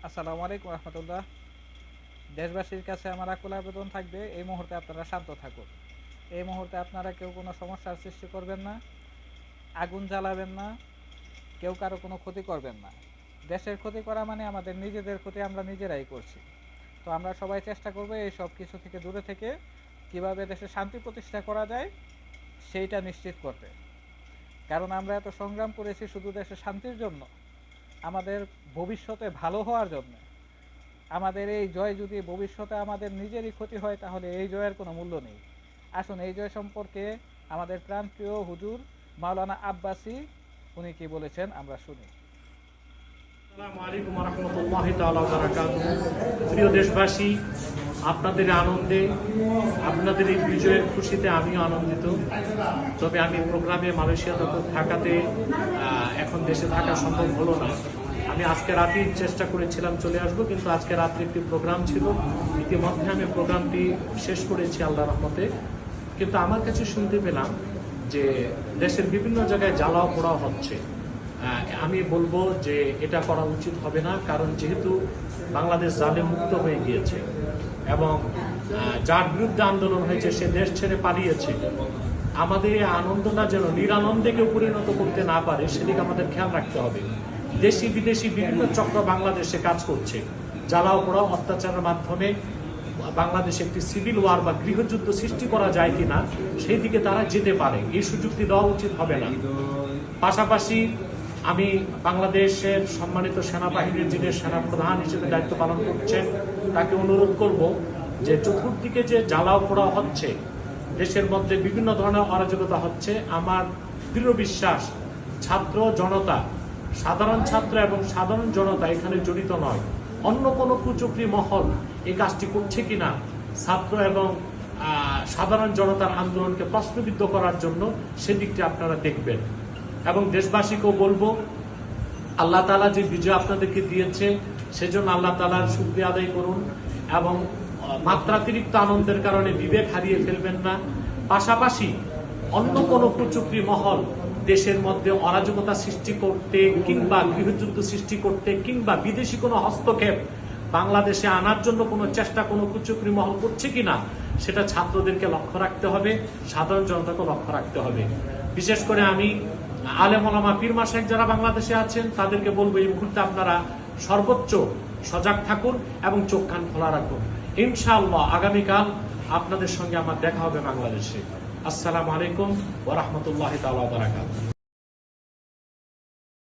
আসসালামু আলাইকুম রহমতুল্লাহ। দেশবাসীর কাছে আমার আকুল আবেদন থাকবে, এই মুহূর্তে আপনারা শান্ত থাকুন। এই মুহূর্তে আপনারা কেউ কোনো সমস্যার সৃষ্টি করবেন না, আগুন জ্বালাবেন না, কেউ কারো কোনো ক্ষতি করবেন না। দেশের ক্ষতি করা মানে আমাদের নিজেদের ক্ষতি আমরা নিজেরাই করছি। তো আমরা সবাই চেষ্টা করব এই সব কিছু থেকে দূরে থেকে কিভাবে দেশে শান্তি প্রতিষ্ঠা করা যায় সেইটা নিশ্চিত করতে। কারণ আমরা এত সংগ্রাম করেছি শুধু দেশের শান্তির জন্য, আমাদের ভবিষ্যতে ভালো হওয়ার জন্য। আমাদের এই জয় যদি ভবিষ্যতে আমাদের নিজেরই ক্ষতি হয় তাহলে এই জয়ের কোনো মূল্য নেই। আসুন এই জয় সম্পর্কে আমাদের প্রাণপ্রিয় হুজুর মাওলানা আব্বাসী উনি কি বলেছেন আমরা শুনি। আসসালামু আলাইকুম ওয়া রাহমাতুল্লাহি তাআলা ওয়া বারাকাতুহু। প্রিয় দেশবাসী, আপনাদের আনন্দে, আপনাদের এই বিজয়ের খুশিতে আমিও আনন্দিত। তবে আমি প্রোগ্রামে মালয়েশিয়াতে থাকাতে এখন দেশে থাকা সম্ভব হলো না। আমি আজকে রাতেই চেষ্টা করেছিলাম চলে আসবো, কিন্তু আজকে রাত্রে একটি প্রোগ্রাম ছিল। ইতিমধ্যে আমি প্রোগ্রামটি শেষ করেছি আল্লাহর রহমতে। কিন্তু আমার কাছে শুনতে পেলাম যে দেশের বিভিন্ন জায়গায় জ্বালাও পোড়াও হচ্ছে। আমি বলবো যে এটা করা উচিত হবে না, কারণ যেহেতু বাংলাদেশ জালে মুক্ত হয়ে গিয়েছে এবং যার বিরুদ্ধে আন্দোলন হয়েছে সে দেশ ছেড়ে পালিয়েছে। আমাদের এই আনন্দটা যেন নিরানন্দে কেউ পরিণত করতে না পারে সেদিকে আমাদের খেয়াল রাখতে হবে। দেশি বিদেশি বিভিন্ন চক্র বাংলাদেশে কাজ করছে, জ্বালাও পোড়াও অত্যাচারের মাধ্যমে বাংলাদেশে একটি সিভিল ওয়ার বা গৃহযুদ্ধ সৃষ্টি করা যায় কিনা সেই দিকে তারা যেতে পারে। এই সুযোগটি দেওয়া উচিত হবে না। পাশাপাশি আমি বাংলাদেশের সম্মানিত সেনাবাহিনীর যিনি সেনাপ্রধান হিসেবে দায়িত্ব পালন করছেন তাকে অনুরোধ করব যে চতুর্দিকে যে জ্বালাও পোড়াও হচ্ছে, দেশের মধ্যে বিভিন্ন ধরনের অরাজকতা হচ্ছে, আমার দৃঢ় বিশ্বাস ছাত্র জনতা, সাধারণ ছাত্র এবং সাধারণ জনতা এখানে জড়িত নয়। অন্য কোনো কুচক্রী মহল এই কাজটি করছে কিনা ছাত্র এবং সাধারণ জনতার আন্দোলনকে প্রশ্নবিদ্ধ করার জন্য সেদিকটি আপনারা দেখবেন। এবং দেশবাসীকেও বলবো, আল্লাহ তাআলা যে বিজয় আপনাদেরকে দিয়েছে সেজন্য আল্লাহ তাআলার শুকরিয়া আদায় করুন এবং মাত্রাতিরিক্ত আনন্দের কারণে বিবেক হারিয়ে ফেলবেন না। পাশাপাশি অন্য কোনো কুচক্রী মহল দেশের মধ্যে অরাজকতা সৃষ্টি করতে কিংবা গৃহযুদ্ধ সৃষ্টি করতে কিংবা বিদেশি কোনো হস্তক্ষেপ বাংলাদেশে আনার জন্য কোনো চেষ্টা কোনো কুচক্রী মহল করছে কিনা সেটা ছাত্রদেরকে লক্ষ্য রাখতে হবে, সাধারণ জনতাকে লক্ষ্য রাখতে হবে। বিশেষ করে আমি আলেম ওলামা পীর মাশায়েখ যারা বাংলাদেশে আছেন তাদেরকে বলবো এই মুহূর্তে আপনারা সর্বোচ্চ সজাগ থাকুন এবং চোখ কান খোলা রাখুন। ইনশাআল্লাহ আগামীকাল আপনাদের সঙ্গে আমার দেখা হবে বাংলাদেশে। আসসালামু আলাইকুম ওয়া রাহমাতুল্লাহি তাআলা ওয়া বারাকাতুহু।